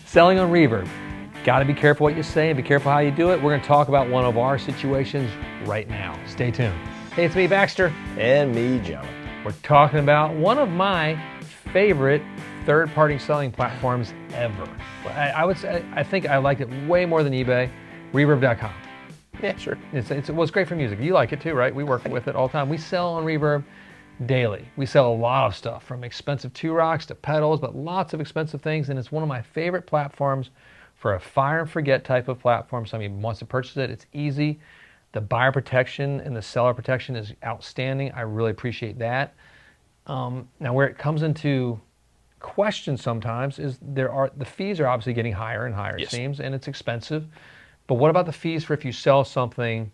Selling on Reverb. Got to be careful what you say and be careful how you do it. We're going to talk about one of our situations right now. Stay tuned. Hey, it's me, Baxter. And me, John. We're talking about one of my favorite third-party selling platforms ever. I would say, I think I liked it way more than eBay, Reverb.com. Yeah, sure. It's great for music. You like it too, right? We work with it all the time. We sell on Reverb daily. We sell a lot of stuff, from expensive two-rocks to pedals, but lots of expensive things, and it's one of my favorite platforms for a fire and forget type of platform. Somebody wants to purchase it, it's easy. The buyer protection and the seller protection is outstanding. I really appreciate that. Now, where it comes into question sometimes is the fees are obviously getting higher and higher, yes. It seems, and it's expensive. But what about the fees for if you sell something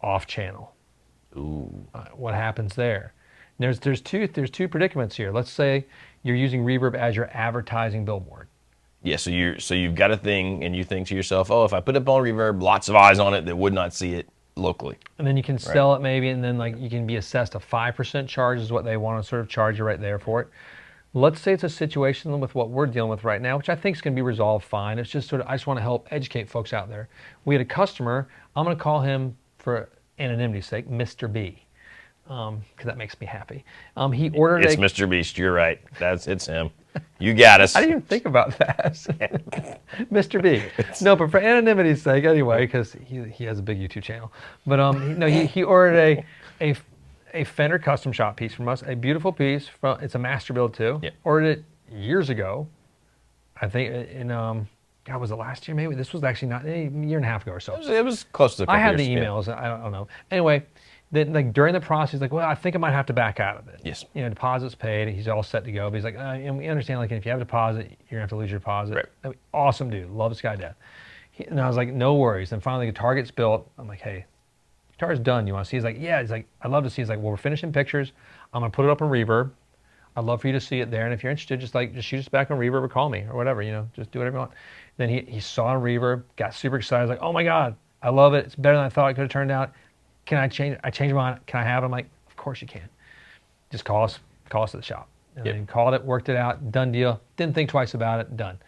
off-channel? Ooh. What happens there? There's two predicaments here. Let's say you're using Reverb as your advertising billboard. Yeah, so you've got a thing, and you think to yourself, oh, if I put it up on Reverb, lots of eyes on it that would not see it locally. And then you can sell it maybe, and then like you can be assessed a 5% charge is what they want to sort of charge you right there for it. Let's say it's a situation with what we're dealing with right now, which I think is going to be resolved fine. It's just sort of, I just want to help educate folks out there. We had a customer, I'm going to call him for anonymity's sake, Mr. B, because that makes me happy. He ordered It's Mr. Beast, you're right. It's him. You got us. I didn't even think about that. Mr. B. No, but for anonymity's sake, anyway, because he has a big YouTube channel. But he ordered a Fender custom shop piece from us, a beautiful piece. It's a master build too. Yep. Ordered it years ago. I think in God, was it last year? Maybe this was actually not a year and a half ago or so. It was close to. I had the emails. Yeah. I don't know. Anyway. Then, like during the process, he's like, well, I think I might have to back out of it. Yes. Deposit's paid. He's all set to go. But he's like, and we understand, like, if you have a deposit, you're gonna have to lose your deposit. Right. I mean, awesome dude. Love this guy to death. And I was like, no worries. And finally, the guitar gets built. I'm like, hey, guitar's done. You want to see? He's like, yeah. He's like, I'd love to see. He's like, well, we're finishing pictures. I'm gonna put it up on Reverb. I'd love for you to see it there. And if you're interested, just shoot us back on Reverb or call me or whatever. Just do whatever you want. Then he saw it on Reverb, got super excited. Like, oh my God, I love it. It's better than I thought it could have turned out. Can I change? I changed my mind. Can I have it? I'm like, of course you can. Just call us at the shop. And then called it, worked it out, done deal. Didn't think twice about it, done.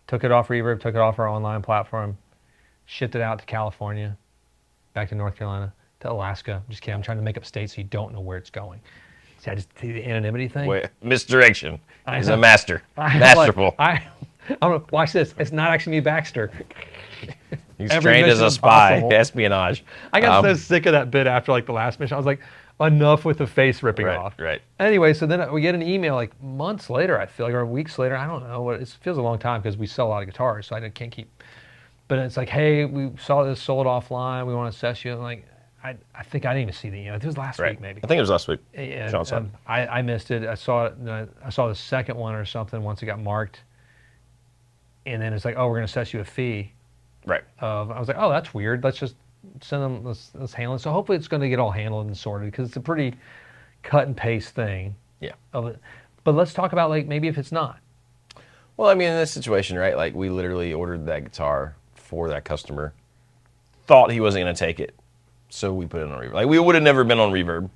Took it off Reverb, took it off our online platform, shipped it out to California, back to North Carolina, to Alaska. Just kidding. I'm trying to make up states so you don't know where it's going. See, I just see the anonymity thing. Wait, misdirection. He's a master. Masterful. I'm gonna watch this. It's not actually me, Baxter. He's trained as a spy, espionage. I got so sick of that bit after like the last mission. I was like, enough with the face ripping off. Right. Anyway, so then we get an email like months later, I feel like, or weeks later. I don't know. It feels a long time because we sell a lot of guitars, so I can't keep. But it's like, hey, we saw this sold offline. We want to assess you. I'm like, I think I didn't even see the email. It was last week, maybe. I think it was last week. Yeah, John saw it. I missed it. I saw it. I saw the second one or something once it got marked. And then it's like, oh, we're going to assess you a fee. Right. I was like, oh, that's weird. Let's just send them, let's handle it. So hopefully it's going to get all handled and sorted because it's a pretty cut and paste thing. Yeah. Of it. But let's talk about like maybe if it's not. Well, I mean, in this situation, right, like we literally ordered that guitar for that customer, thought he wasn't going to take it, so we put it on Reverb. Like we would have never been on Reverb,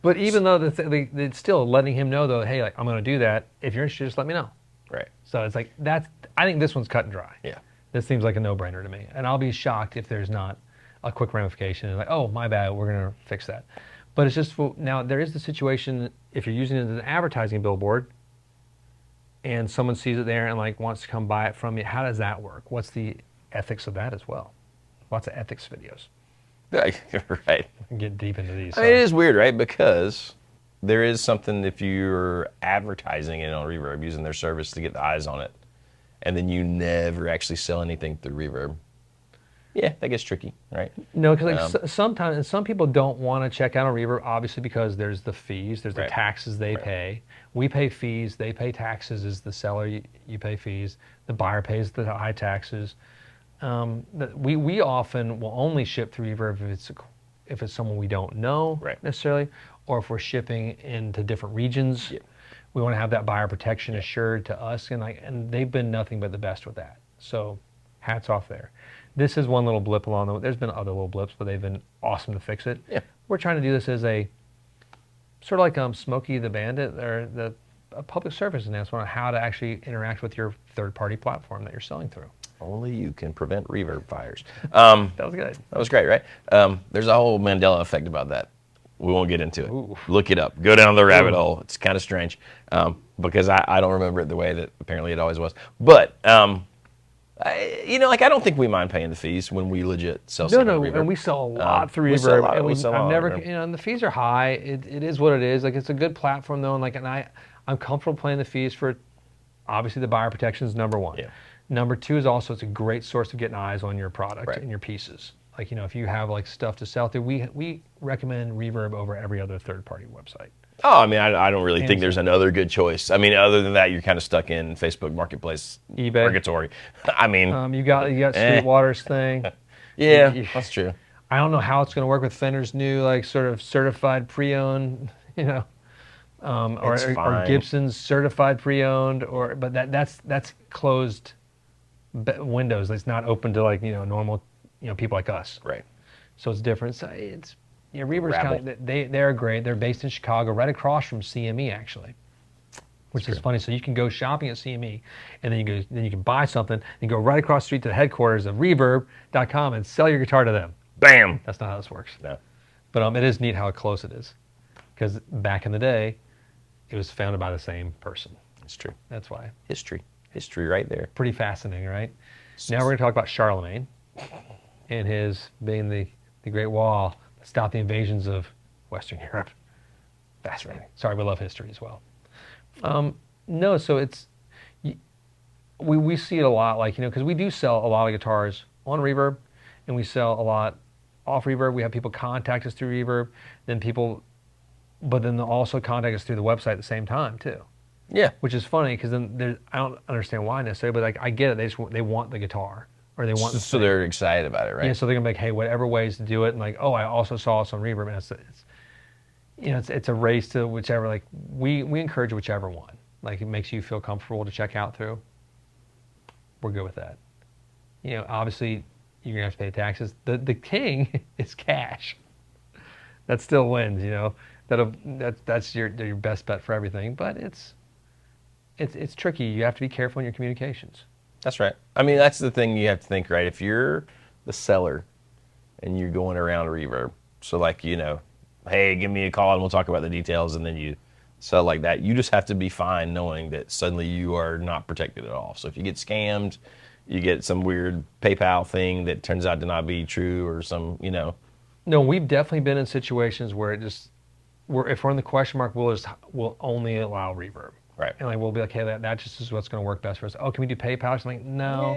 But even though it's still letting him know though, hey, like I'm going to do that. If you're interested, just let me know. Right. So it's like I think this one's cut and dry. Yeah. This seems like a no-brainer to me. And I'll be shocked if there's not a quick ramification. And like, oh, my bad, we're going to fix that. But it's just, now there is the situation, if you're using it as an advertising billboard and someone sees it there and like wants to come buy it from you, how does that work? What's the ethics of that as well? Lots of ethics videos. Right. Get deep into these. I mean, it is weird, right? Because there is something if you're advertising it on Reverb, using their service to get the eyes on it, and then you never actually sell anything through Reverb. Yeah, that gets tricky, right? No, because like sometimes some people don't want to check out on Reverb, obviously because there's the fees, there's the taxes they pay. We pay fees, they pay taxes. As the seller, you pay fees. The buyer pays the high taxes. We often will only ship through Reverb if it's someone we don't know necessarily, or if we're shipping into different regions. Yep. We want to have that buyer protection assured to us, and they've been nothing but the best with that. So, hats off there. This is one little blip along the way. There's been other little blips, but they've been awesome to fix it. Yeah. We're trying to do this as a sort of like Smokey the Bandit, or a public service announcement on how to actually interact with your third-party platform that you're selling through. Only you can prevent reverb fires. That was good. That was great, right? There's a whole Mandela effect about that. We won't get into it. Ooh. Look it up. Go down the rabbit hole. It's kind of strange because I don't remember it the way that apparently it always was. But, I don't think we mind paying the fees when we legit sell something on Reverb. And we sell a lot through we sell a Reverb. lot- And we sell a I've lot never, on Reverb. and the fees are high. It is what it is. Like, it's a good platform, though. And I'm comfortable paying the fees for, obviously, the buyer protection is number one. Yeah. Number two is also it's a great source of getting eyes on your product Right. and your pieces. Like, if you have like stuff to sell through, we recommend Reverb over every other third-party website. Oh, I mean, I don't really think Hands there's another good choice. I mean, other than that, you're kind of stuck in Facebook Marketplace eBay. purgatory. I mean, You got Sweetwater's thing. yeah, you- that's true. I don't know how it's going to work with Fender's new like sort of certified pre-owned, or fine. Gibson's certified pre-owned, but that's closed windows. It's not open to like normal people like us. Right. So it's different. So Reverber's Rabble. kind of they're great. They're based in Chicago, right across from CME actually, which is funny. So you can go shopping at CME, and then you can buy something and go right across the street to the headquarters of Reverb.com and sell your guitar to them. Bam. That's not how this works. No. But it is neat how close it is, because back in the day, it was founded by the same person. It's true. That's why. History right there. Pretty fascinating, right? Now we're going to talk about Charlemagne and his being the Great Wall that stopped the invasions of Western Europe. Fascinating. Sorry, we love history as well. No, so we see it a lot, like, because we do sell a lot of guitars on Reverb, and we sell a lot off Reverb. We have people contact us through Reverb, but then they'll also contact us through the website at the same time too. Yeah. Which is funny, because then I don't understand why necessarily, but like I get it. They want the guitar, or they want the So thing. they're excited about it, right? Yeah, so they're gonna be like, hey, whatever ways to do it, and like, oh, I also saw this on Reverb, and it's a race to whichever. Like we encourage whichever one. Like it makes you feel comfortable to check out through. We're good with that. Obviously you're gonna have to pay taxes. The king is cash. That still wins. That's your best bet for everything. But it's tricky. You have to be careful in your communications. That's right. I mean, that's the thing you have to think, right? If you're the seller and you're going around Reverb, so like, hey, give me a call and we'll talk about the details, and then you sell like that, you just have to be fine knowing that suddenly you are not protected at all. So if you get scammed, you get some weird PayPal thing that turns out to not be true, or some, No, we've definitely been in situations where if we're in the question mark, we'll only allow Reverb. Right. And like we'll be like, hey, that just is what's going to work best for us. Oh, can we do PayPal? I'm like, no.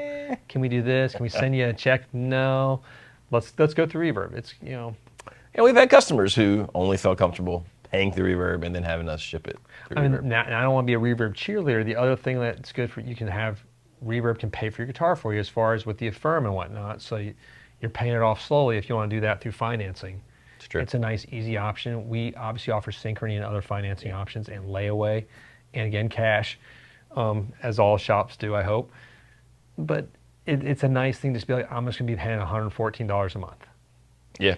Can we do this? Can we send you a check? No. Let's go through Reverb. It's And we've had customers who only felt comfortable paying through Reverb and then having us ship it through Reverb. Now, and I don't want to be a Reverb cheerleader. The other thing that's good for you can have Reverb can pay for your guitar for you as far as with the Affirm and whatnot. So you're paying it off slowly if you want to do that through financing. It's true. It's a nice, easy option. We obviously offer synchrony and other financing options, and layaway, and again, cash, as all shops do, I hope. But it's a nice thing to just be like, I'm just going to be paying $114 a month. Yeah.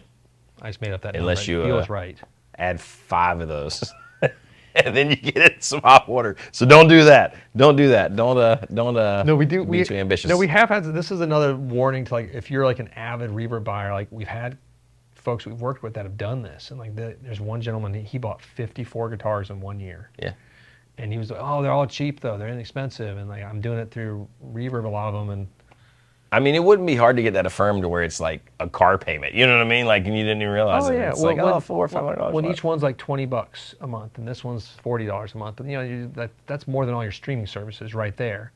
I just made up that Unless number. you, It feels right. Add 5 of those. And then you get it some hot water. So don't do that. Don't do that. Don't No, we do. be too ambitious. No, we have had. This is another warning to like if you're like an avid Reverb buyer. Like we've had folks we've worked with that have done this, and like there's one gentleman he bought 54 guitars in 1 year. Yeah. And he was like, oh, they're all cheap though. They're inexpensive, and like I'm doing it through Reverb, a lot of them, and I mean, it wouldn't be hard to get that affirmed to where it's like a car payment. You know what I mean? Like, and you didn't even realize it. It's like, $400 or $500. When each one's like $20 a month, and this one's $40 a month, but that's more than all your streaming services right there,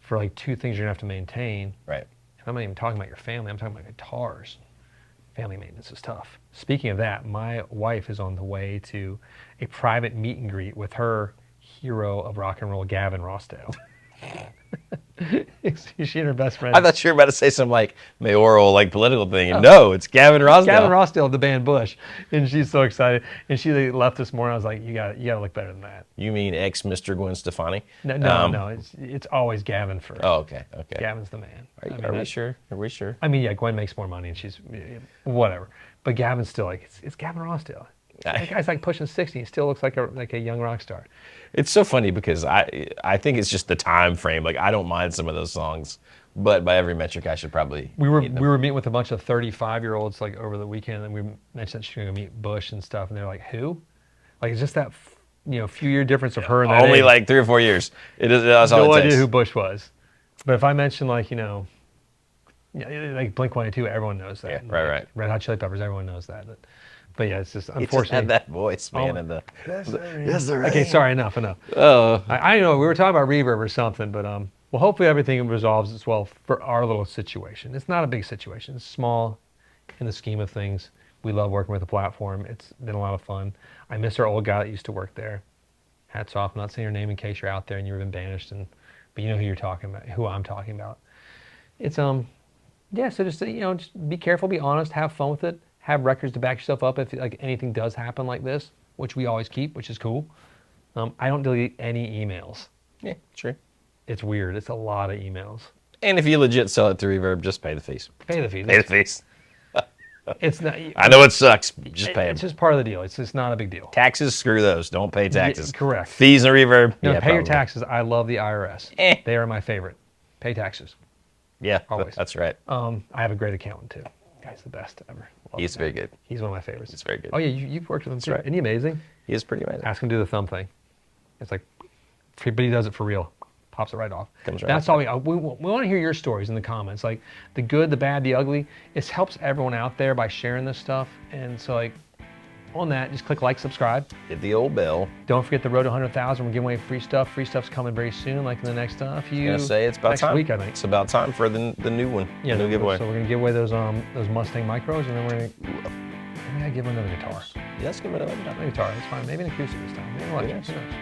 for like 2 things you're gonna have to maintain. Right. And I'm not even talking about your family. I'm talking about guitars. Family maintenance is tough. Speaking of that, my wife is on the way to a private meet and greet with her hero of rock and roll, Gavin Rossdale. She and her best friend. I thought you were about to say some like mayoral, like political thing. And no, it's Gavin Rossdale. Gavin Rossdale of the band Bush, and she's so excited. And she left this morning. I was like, you got to look better than that. You mean ex Mr. Gwen Stefani? No. It's always Gavin first. Oh, okay. Gavin's the man. Are we sure? Are we sure? I mean, yeah, Gwen makes more money, and she's whatever. But Gavin's still like it's Gavin Rossdale. That guy's like pushing 60. He still looks like a young rock star. It's so funny because I think it's just the time frame. Like I don't mind some of those songs, but by every metric, I should probably. We were meeting with a bunch of 35-year-olds like over the weekend, and we mentioned that she's going to meet Bush and stuff, and they're like, who? Like it's just that few year difference of her and that Only age. like 3 or 4 years. That's all No it idea takes. who Bush was. But if I mention like like Blink-182, everyone knows that. Yeah, right. Red Hot Chili Peppers, everyone knows that. But yeah, it's just He just unfortunately. had that voice, man. Yes, sir. Okay, sorry, enough. Oh, I know we were talking about Reverb or something, but well, hopefully everything resolves as well for our little situation. It's not a big situation. It's small in the scheme of things. We love working with the platform. It's been a lot of fun. I miss our old guy that used to work there. Hats off. I'm not saying your name in case you're out there and you've been banished, but you know who you're talking about, who I'm talking about. It's yeah. So just just be careful, be honest, have fun with it. Have records to back yourself up if like anything does happen like this, which we always keep, which is cool. I don't delete any emails. yeah, true. It's weird. It's a lot of emails. And if you legit sell it through Reverb, just pay the fees. Pay the fee. Pay the fees. It's not. I know it sucks. Just pay them. It's just part of the deal. It's just not a big deal. Taxes, screw those. Don't pay taxes. Correct. Fees and Reverb. No, yeah, pay your probably. taxes. I love the IRS. They are my favorite. Pay taxes. Yeah, Always. that's right. I have a great accountant too. Guy's the best ever. Love He's the very guy. good. He's one of my favorites. He's very good. Oh yeah, you've worked with him too. right. Isn't he amazing? He is pretty amazing. Ask him to do the thumb thing. It's like, but he does it for real. Pops it right off. Comes right That's off. all we want to hear your stories in the comments, like the good, the bad, the ugly. It helps everyone out there by sharing this stuff. And so like, on that, just click like, subscribe. Hit the old bell. Don't forget the road to 100,000. We're giving away free stuff. Free stuff's coming very soon, like in the next few. Gonna say it's about next time. week, I think. It's about time for the new one. Yeah, the new giveaway. So we're gonna give away those Mustang micros, and then we're gonna maybe I give him another guitar. Yeah, let's give it another Not a guitar, that's fine. Maybe an acoustic this time. Maybe an electric. Yes. Who knows?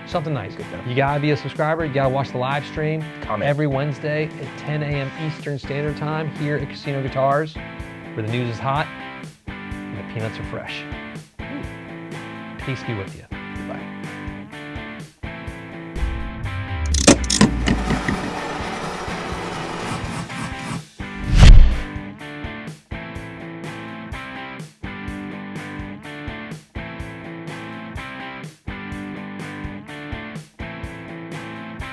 Something nice. Good enough. You gotta be a subscriber. You gotta watch the live stream Comment. every Wednesday at 10 a.m. Eastern Standard Time here at Casino Guitars, where the news is hot and the peanuts are fresh. Peace be with you.